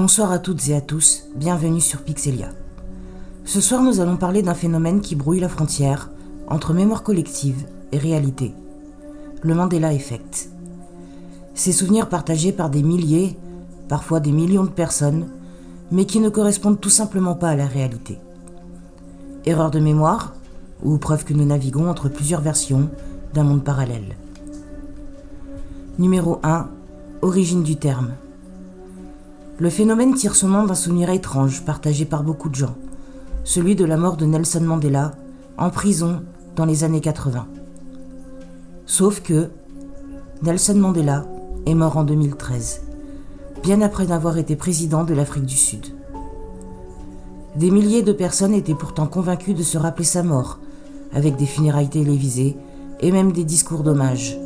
Bonsoir à toutes et à tous, bienvenue sur Pixelia. Ce soir, nous allons parler d'un phénomène qui brouille la frontière entre mémoire collective et réalité, le Mandela Effect. Ces souvenirs partagés par des milliers, parfois des millions de personnes, mais qui ne correspondent tout simplement pas à la réalité. Erreur de mémoire, ou preuve que nous naviguons entre plusieurs versions d'un monde parallèle. Numéro 1. Origine du terme. Le phénomène tire son nom d'un souvenir étrange partagé par beaucoup de gens, celui de la mort de Nelson Mandela en prison dans les années 80. Sauf que Nelson Mandela est mort en 2013, bien après d'avoir été président de l'Afrique du Sud. Des milliers de personnes étaient pourtant convaincues de se rappeler sa mort, avec des funérailles télévisées et même des discours d'hommage.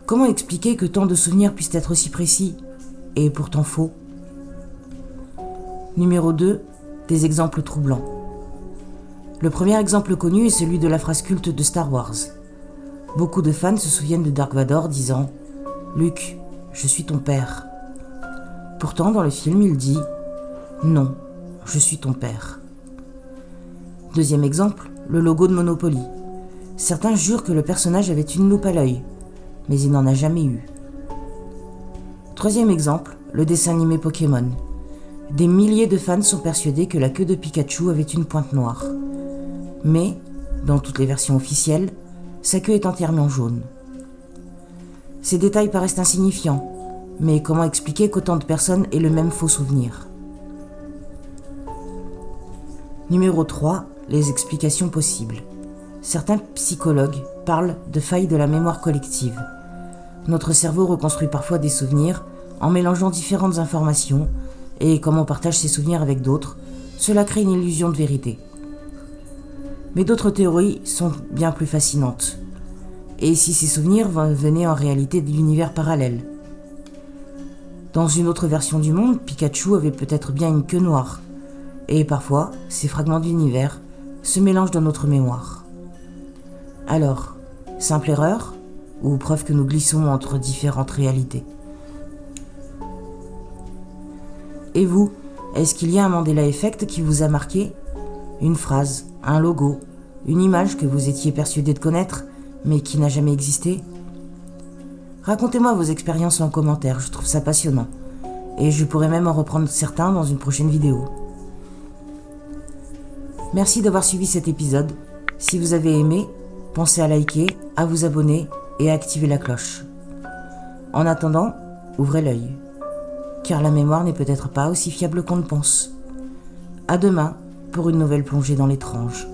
Comment expliquer que tant de souvenirs puissent être aussi précis et pourtant faux? Numéro 2. Des exemples troublants. Le premier exemple connu est celui de la phrase culte de Star Wars. Beaucoup de fans se souviennent de Dark Vador disant « Luke, je suis ton père ». Pourtant, dans le film, il dit « Non, je suis ton père ». Deuxième exemple, le logo de Monopoly. Certains jurent que le personnage avait une loupe à l'œil, mais il n'en a jamais eu. Troisième exemple, le dessin animé Pokémon. Des milliers de fans sont persuadés que la queue de Pikachu avait une pointe noire. Mais, dans toutes les versions officielles, sa queue est entièrement jaune. Ces détails paraissent insignifiants, mais comment expliquer qu'autant de personnes aient le même faux souvenir? Numéro 3. Les explications possibles. Certains psychologues parlent de failles de la mémoire collective. Notre cerveau reconstruit parfois des souvenirs en mélangeant différentes informations, et comme on partage ses souvenirs avec d'autres, cela crée une illusion de vérité. Mais d'autres théories sont bien plus fascinantes. Et si ces souvenirs venaient en réalité de l'univers parallèle? Dans une autre version du monde, Pikachu avait peut-être bien une queue noire, et parfois, ces fragments d'univers se mélangent dans notre mémoire. Alors, simple erreur, ou preuve que nous glissons entre différentes réalités? Et vous, est-ce qu'il y a un Mandela Effect qui vous a marqué? Une phrase, un logo, une image que vous étiez persuadé de connaître, mais qui n'a jamais existé? Racontez-moi vos expériences en commentaire, je trouve ça passionnant. Et je pourrais même en reprendre certains dans une prochaine vidéo. Merci d'avoir suivi cet épisode. Si vous avez aimé, pensez à liker, à vous abonner et à activer la cloche. En attendant, ouvrez l'œil, car la mémoire n'est peut-être pas aussi fiable qu'on le pense. À demain pour une nouvelle plongée dans l'étrange.